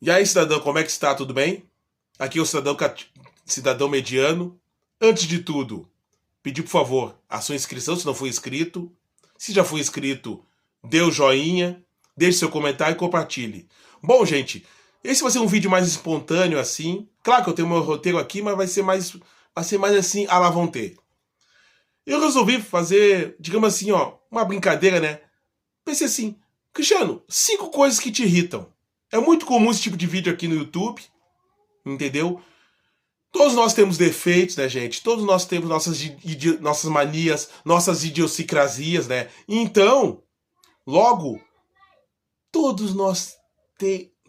E aí, cidadão, como é que está? Tudo bem? Aqui é o cidadão mediano. Antes de tudo, pedir por favor a sua inscrição se não for inscrito. Se já for inscrito, dê o joinha, deixe seu comentário e compartilhe. Bom, gente, esse vai ser um vídeo mais espontâneo assim. Claro que eu tenho meu roteiro aqui, mas vai ser mais assim, à la vontade. Eu resolvi fazer, digamos assim, ó, uma brincadeira, né? Pensei assim, Cristiano, 5 coisas que te irritam. É muito comum esse tipo de vídeo aqui no YouTube, entendeu? Todos nós temos defeitos, né, gente? Todos nós temos nossas manias, nossas idiosincrasias, né? Então, logo, todos nós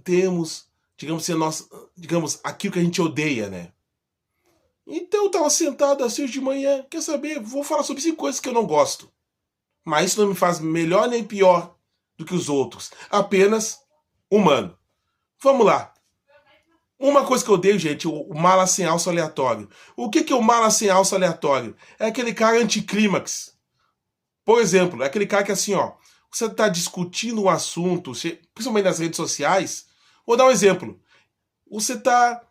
temos, digamos assim, digamos, aquilo que a gente odeia, né? Então eu tava sentado assim hoje de manhã, quer saber? Vou falar sobre 5 coisas que eu não gosto. Mas isso não me faz melhor nem pior do que os outros. Apenas humano. Vamos lá. Uma coisa que eu odeio, gente, o mala sem alça aleatório. O que é o mala sem alça aleatório? É aquele cara anticlímax. Por exemplo, é aquele cara que assim, ó, você está discutindo um assunto, principalmente nas redes sociais. Vou dar um exemplo. Você está,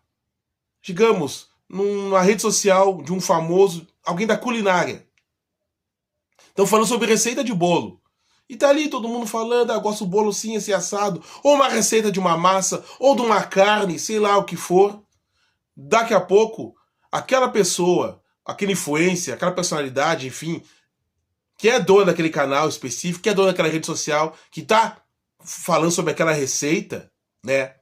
digamos, numa rede social de um famoso, alguém da culinária. Estão falando sobre receita de bolo. E tá ali todo mundo falando, gosto do bolo sim, esse assado, ou uma receita de uma massa, ou de uma carne, sei lá o que for. Daqui a pouco, aquela pessoa, aquele influencer, aquela personalidade, enfim, que é dona daquele canal específico, que é dona daquela rede social, que tá falando sobre aquela receita, né?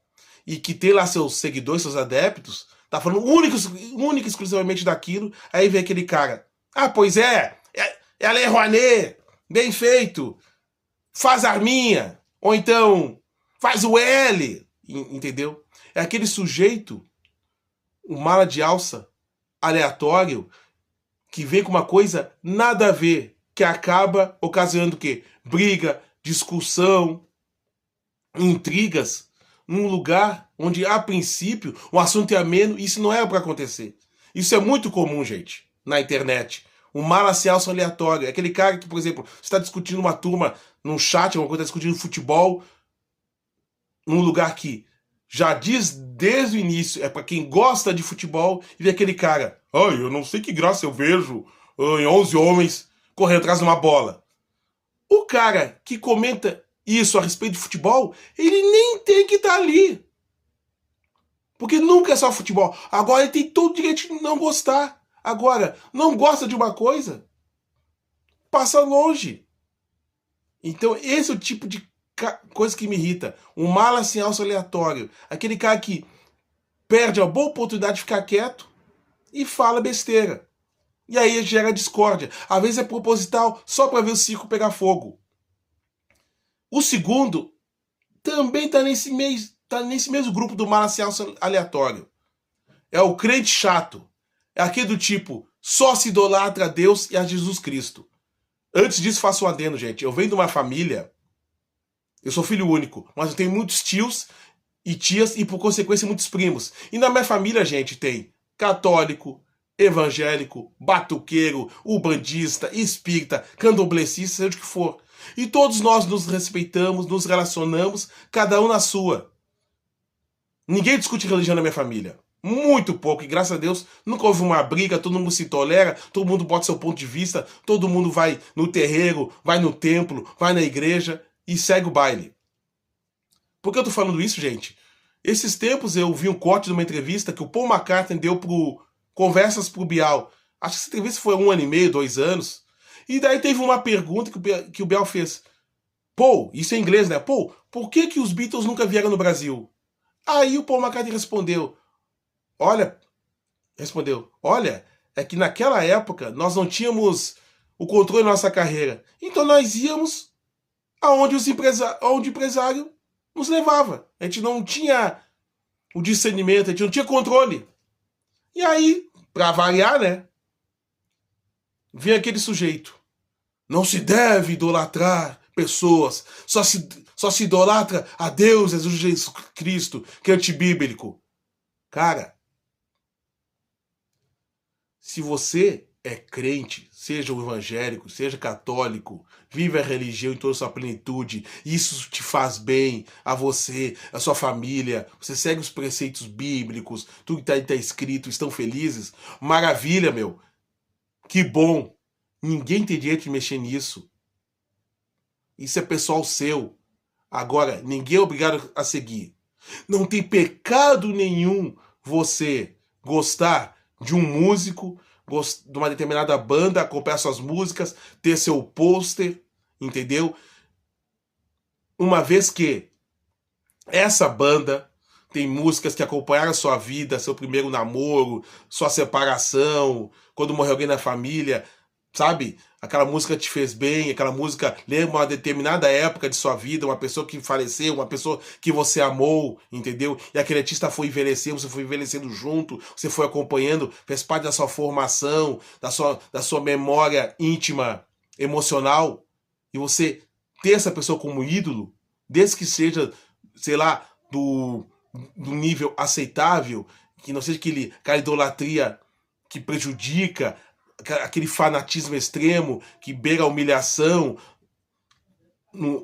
E que tem lá seus seguidores, seus adeptos, tá falando única e exclusivamente daquilo, aí vem aquele cara. Ah, pois é a Lei Rouanet, bem feito, faz a arminha, ou então faz o L, entendeu? É aquele sujeito, um mala de alça aleatório, que vem com uma coisa nada a ver, que acaba ocasionando o quê? Briga, discussão, intrigas, num lugar onde, a princípio, o assunto é ameno, e isso não era para acontecer. Isso é muito comum, gente, na internet. O mala se alça aleatório. É aquele cara que, por exemplo, você está discutindo uma turma num chat, alguma coisa, está discutindo futebol, num lugar que já diz desde o início, é para quem gosta de futebol, e vê aquele cara, ai, eu não sei que graça eu vejo em 11 homens correndo atrás de uma bola. O cara que comenta isso a respeito de futebol, ele nem tem que estar ali. Porque nunca é só futebol. Agora ele tem todo o direito de não gostar. Agora, não gosta de uma coisa, passa longe. Então, esse é o tipo de coisa que me irrita. Um mala sem alça aleatório. Aquele cara que perde a boa oportunidade de ficar quieto e fala besteira. E aí gera discórdia. Às vezes é proposital, só para ver o circo pegar fogo. O segundo também tá nesse mesmo grupo do mala sem alça aleatório. É o crente chato. É aquele do tipo, só se idolatra a Deus e a Jesus Cristo. Antes disso, faço um adendo, gente. Eu venho de uma família, eu sou filho único, mas eu tenho muitos tios e tias e, por consequência, muitos primos. E na minha família, gente, tem católico, evangélico, batuqueiro, ubandista, espírita, candomblessista, seja o que for. E todos nós nos respeitamos, nos relacionamos, cada um na sua. Ninguém discute religião na minha família. Muito pouco, e graças a Deus nunca houve uma briga, todo mundo se tolera, todo mundo bota seu ponto de vista, todo mundo vai no terreiro, vai no templo, vai na igreja e segue o baile. Por que eu tô falando isso, gente? Esses tempos eu vi um corte de uma entrevista que o Paul McCartney deu pro Conversas pro Bial. Acho que essa entrevista foi 1 ano e meio, 2 anos. E daí teve uma pergunta que o Bial fez. Paul, isso é em inglês, né? Paul, por que os Beatles nunca vieram no Brasil? Aí o Paul McCartney olha, olha, é que naquela época nós não tínhamos o controle da nossa carreira. Então nós íamos aonde onde o empresário nos levava. A gente não tinha o discernimento, a gente não tinha controle. E aí, para variar, né, vem aquele sujeito. Não se deve idolatrar pessoas. Só se idolatra a Deus, Jesus Cristo, que é antibíblico. Cara, se você é crente, seja um evangélico, seja católico, vive a religião em toda a sua plenitude, isso te faz bem a você, a sua família, você segue os preceitos bíblicos, tudo que está escrito, estão felizes, maravilha, meu, que bom, ninguém tem direito de mexer nisso, isso é pessoal seu, agora, ninguém é obrigado a seguir, não tem pecado nenhum você gostar de um músico, de uma determinada banda, acompanhar suas músicas, ter seu pôster, entendeu? Uma vez que essa banda tem músicas que acompanharam a sua vida, seu primeiro namoro, sua separação, quando morreu alguém na família, sabe? Aquela música te fez bem, aquela música lembra uma determinada época de sua vida, uma pessoa que faleceu, uma pessoa que você amou, entendeu? E aquele artista foi envelhecendo, você foi envelhecendo junto, você foi acompanhando, fez parte da sua formação, da sua memória íntima, emocional, e você ter essa pessoa como ídolo, desde que seja, sei lá, do nível aceitável, que não seja aquela idolatria que prejudica, aquele fanatismo extremo que beira a humilhação,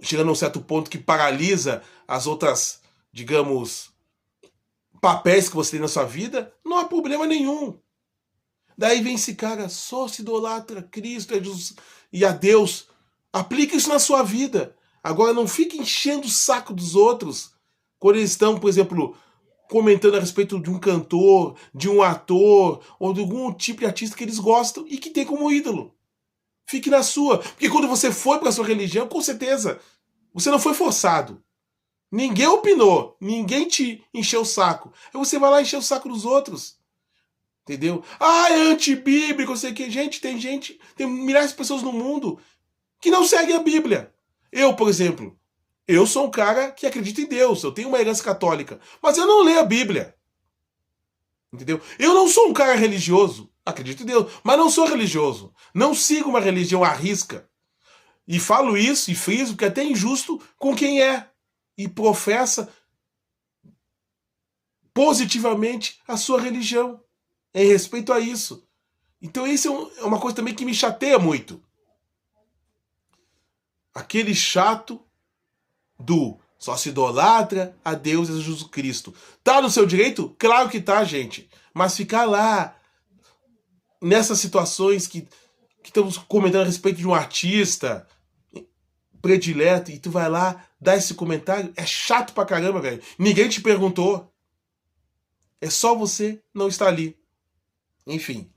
chegando a um certo ponto que paralisa as outras, digamos, papéis que você tem na sua vida, não há problema nenhum. Daí vem esse cara, só se idolatra Cristo Jesus, e a Deus. Aplica isso na sua vida. Agora não fique enchendo o saco dos outros quando eles estão, por exemplo, comentando a respeito de um cantor, de um ator, ou de algum tipo de artista que eles gostam e que tem como ídolo. Fique na sua. Porque quando você foi para a sua religião, com certeza, você não foi forçado. Ninguém opinou, ninguém te encheu o saco. Aí você vai lá encher o saco dos outros. Entendeu? Ah, é antibíblico, não sei o que. Gente, tem milhares de pessoas no mundo que não seguem a Bíblia. Eu, por exemplo, eu sou um cara que acredita em Deus, eu tenho uma herança católica, mas eu não leio a Bíblia. Entendeu? Eu não sou um cara religioso, acredito em Deus, mas não sou religioso. Não sigo uma religião à risca. E falo isso e friso porque é até injusto com quem é e professa positivamente a sua religião em respeito a isso. Então isso é uma coisa também que me chateia muito. Aquele chato do só se idolatra a Deus e a Jesus Cristo. Tá no seu direito? Claro que tá, gente. Mas ficar lá, nessas situações que estamos comentando a respeito de um artista predileto, e tu vai lá dar esse comentário, é chato pra caramba, velho. Ninguém te perguntou. É só você não estar ali. Enfim.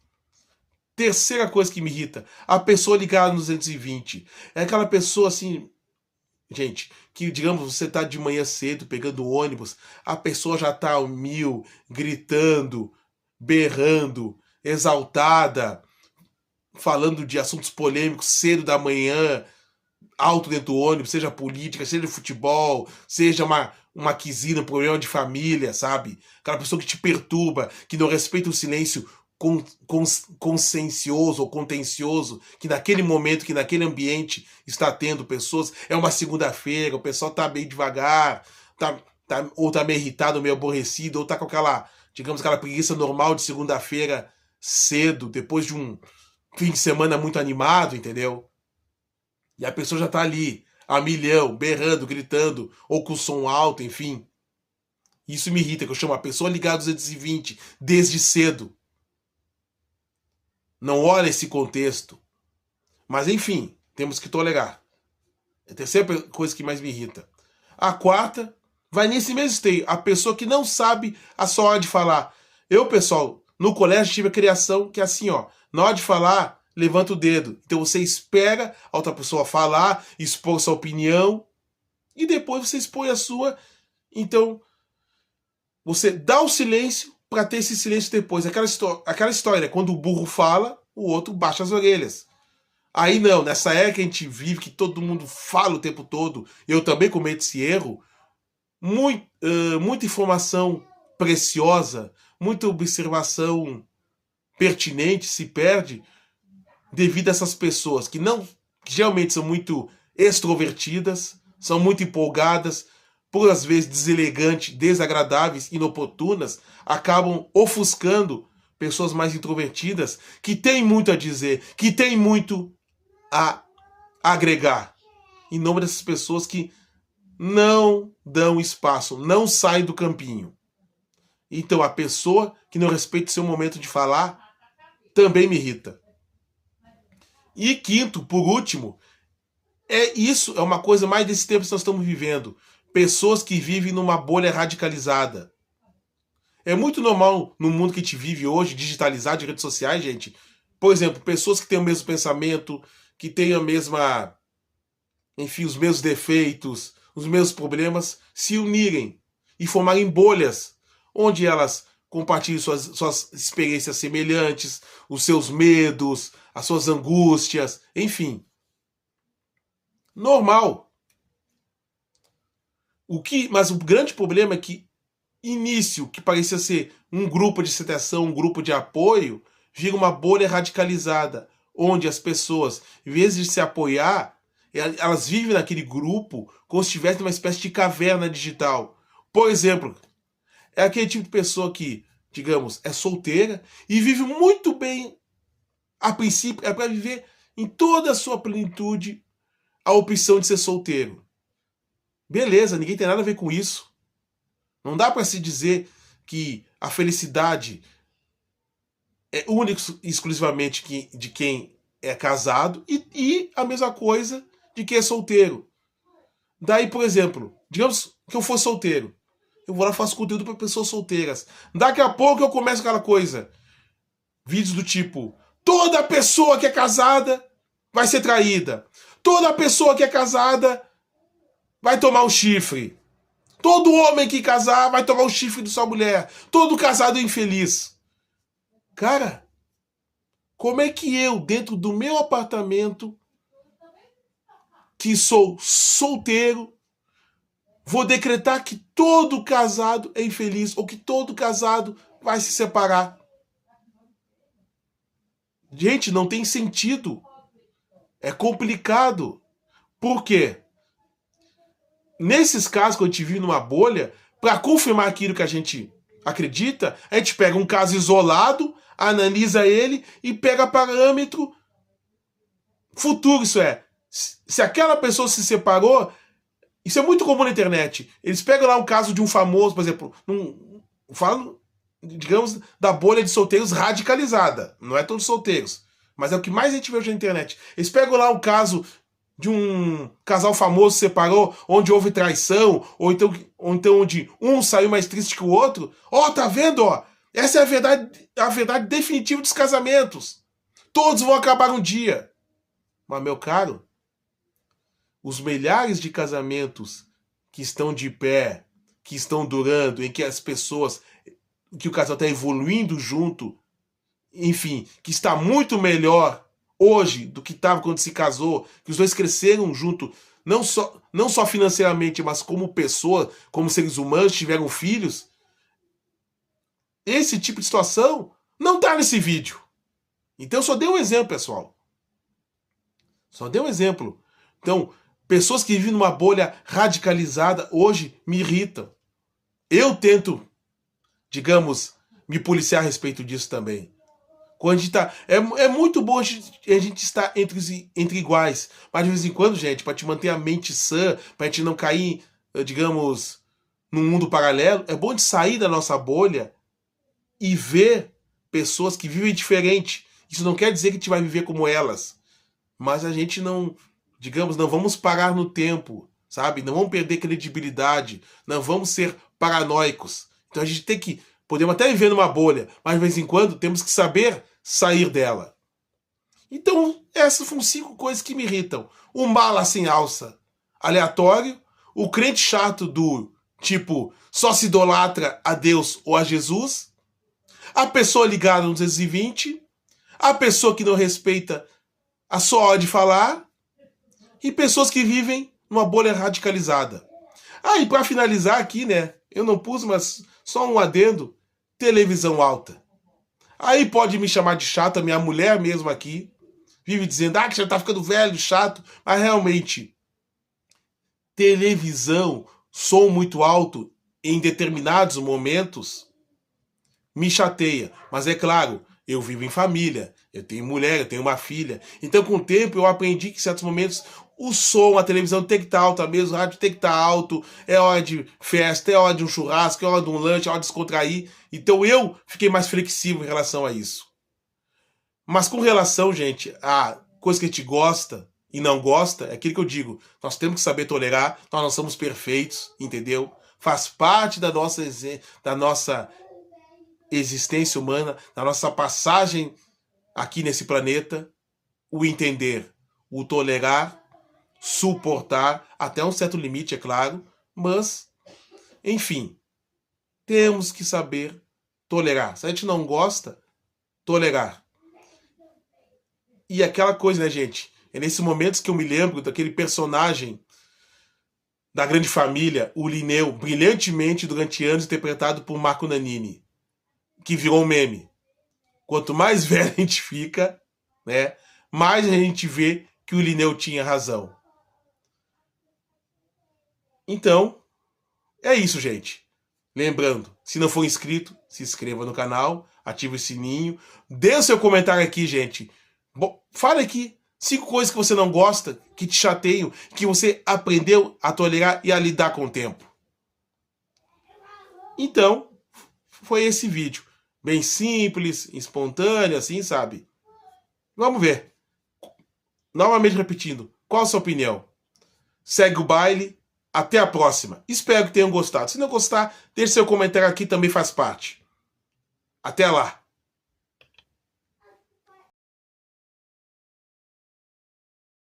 Terceira coisa que me irrita, a pessoa ligada no 220. É aquela pessoa assim, gente, que digamos, você tá de manhã cedo pegando ônibus, a pessoa já tá ao mil, gritando, berrando, exaltada, falando de assuntos polêmicos cedo da manhã, alto dentro do ônibus, seja política, seja futebol, seja uma quisina, um problema de família, sabe? Aquela pessoa que te perturba, que não respeita o silêncio consciencioso ou contencioso que naquele momento, que naquele ambiente está tendo pessoas, é uma segunda-feira, o pessoal tá meio devagar, ou tá meio irritado, meio aborrecido, ou tá com aquela, digamos, aquela preguiça normal de segunda-feira cedo, depois de um fim de semana muito animado, entendeu? E a pessoa já tá ali, a milhão, berrando, gritando, ou com som alto, enfim. Isso me irrita, que eu chamo a pessoa ligada aos 220 desde cedo. Não olha esse contexto. Mas enfim, temos que tolerar. É a terceira coisa que mais me irrita. A quarta vai nesse mesmo esteio. A pessoa que não sabe a sua hora de falar. Eu, pessoal, no colégio tive a criação que é assim, ó. Na hora de falar, levanta o dedo. Então você espera a outra pessoa falar, expor sua opinião, e depois você expõe a sua. Então, você dá o silêncio para ter esse silêncio depois. Aquela história, quando o burro fala, o outro baixa as orelhas. Aí não, nessa era que a gente vive, que todo mundo fala o tempo todo, eu também cometo esse erro, muita informação preciosa, muita observação pertinente se perde devido a essas pessoas que geralmente são muito extrovertidas, são muito empolgadas, por às vezes deselegantes, desagradáveis, inoportunas, acabam ofuscando pessoas mais introvertidas, que têm muito a dizer, que têm muito a agregar. Em nome dessas pessoas que não dão espaço, não saem do campinho. Então a pessoa que não respeita o seu momento de falar também me irrita. E quinto, por último, isso é uma coisa mais desse tempo que nós estamos vivendo. Pessoas que vivem numa bolha radicalizada. É muito normal no mundo que a gente vive hoje, digitalizado de redes sociais, gente. Por exemplo, pessoas que têm o mesmo pensamento, que têm a mesma, enfim, os mesmos defeitos, os mesmos problemas, se unirem e formarem bolhas, onde elas compartilham suas experiências semelhantes, os seus medos, as suas angústias, enfim. Normal. Mas o grande problema é que início, que parecia ser um grupo de aceitação, um grupo de apoio, vira uma bolha radicalizada, onde as pessoas, em vez de se apoiar, elas vivem naquele grupo como se estivesse numa espécie de caverna digital. Por exemplo, é aquele tipo de pessoa que, digamos, é solteira e vive muito bem, a princípio, é para viver em toda a sua plenitude a opção de ser solteiro. Beleza, ninguém tem nada a ver com isso. Não dá para se dizer que a felicidade é única e exclusivamente de quem é casado e a mesma coisa de quem é solteiro. Daí, por exemplo, digamos que eu for solteiro. Eu vou lá e faço conteúdo para pessoas solteiras. Daqui a pouco eu começo aquela coisa. Vídeos do tipo: toda pessoa que é casada vai ser traída. Toda pessoa que é casada vai tomar um chifre. Todo homem que casar vai tomar o chifre de sua mulher. Todo casado é infeliz. Cara, como é que eu, dentro do meu apartamento, que sou solteiro, vou decretar que todo casado é infeliz ou que todo casado vai se separar? Gente, não tem sentido. É complicado. Por quê? Nesses casos, quando a gente vive numa bolha, para confirmar aquilo que a gente acredita, a gente pega um caso isolado, analisa ele e pega parâmetro futuro. Isso é, se aquela pessoa se separou, isso é muito comum na internet. Eles pegam lá um caso de um famoso, por exemplo, falam, digamos, da bolha de solteiros radicalizada. Não é todos solteiros, mas é o que mais a gente vê hoje na internet. Eles pegam lá um caso de um casal famoso se separou, onde houve traição, ou então onde um saiu mais triste que o outro. Ó, tá vendo, ó? Essa é a verdade definitiva dos casamentos. Todos vão acabar um dia. Mas, meu caro, os milhares de casamentos que estão de pé, que estão durando, em que as pessoas, que o casal está evoluindo junto, enfim, que está muito melhor hoje do que estava quando se casou, que os dois cresceram junto, não só financeiramente, mas como pessoa, como seres humanos, tiveram filhos. Esse tipo de situação não está nesse vídeo. Então eu só dei um exemplo, pessoal. Só dei um exemplo. Então, pessoas que vivem numa bolha radicalizada hoje me irritam. Eu tento, digamos, me policiar a respeito disso também. Quando a gente tá, é muito bom a gente estar entre iguais. Mas de vez em quando, gente, para te manter a mente sã, para a gente não cair, digamos, num mundo paralelo, é bom de sair da nossa bolha e ver pessoas que vivem diferente. Isso não quer dizer que a gente vai viver como elas. Mas a gente não, digamos, não vamos parar no tempo, sabe? Não vamos perder credibilidade, não vamos ser paranoicos. Então a gente tem que, podemos até viver numa bolha, mas de vez em quando temos que saber sair dela. Então essas são 5 coisas que me irritam. O mala sem alça, aleatório, o crente chato do tipo, só se idolatra a Deus ou a Jesus, a pessoa ligada no 220, a pessoa que não respeita a sua hora de falar e pessoas que vivem numa bolha radicalizada. Ah, e para finalizar aqui, né, eu não pus, mas só um adendo, televisão alta. Aí pode me chamar de chato, a minha mulher mesmo aqui vive dizendo, que já tá ficando velho, chato, mas realmente, televisão, som muito alto em determinados momentos, me chateia. Mas é claro, eu vivo em família, eu tenho mulher, eu tenho uma filha. Então, com o tempo, eu aprendi que em certos momentos o som, a televisão tem que estar alta mesmo, o rádio tem que estar alto, é hora de festa, é hora de um churrasco, é hora de um lanche, é hora de descontrair. Então eu fiquei mais flexível em relação a isso. Mas com relação, gente, a coisa que a gente gosta e não gosta, é aquilo que eu digo, nós temos que saber tolerar, nós não somos perfeitos, entendeu? Faz parte da nossa existência humana, da nossa passagem aqui nesse planeta, o entender, o tolerar, suportar, até um certo limite, é claro, mas, enfim, temos que saber tolerar. Se a gente não gosta, tolerar. E aquela coisa, né, gente? É nesses momentos que eu me lembro daquele personagem da Grande Família, o Linneu, brilhantemente durante anos interpretado por Marco Nanini, que virou um meme. Quanto mais velho a gente fica, né, mais a gente vê que o Linneu tinha razão. Então, é isso, gente. Lembrando, se não for inscrito, se inscreva no canal, ative o sininho, dê o seu comentário aqui, gente. Bom, fala aqui 5 coisas que você não gosta, que te chateiam, que você aprendeu a tolerar e a lidar com o tempo. Então, foi esse vídeo. Bem simples, espontâneo, assim, sabe? Vamos ver. Novamente repetindo, qual a sua opinião? Segue o baile. Até a próxima. Espero que tenham gostado. Se não gostar, deixe seu comentário aqui, também faz parte. Até lá.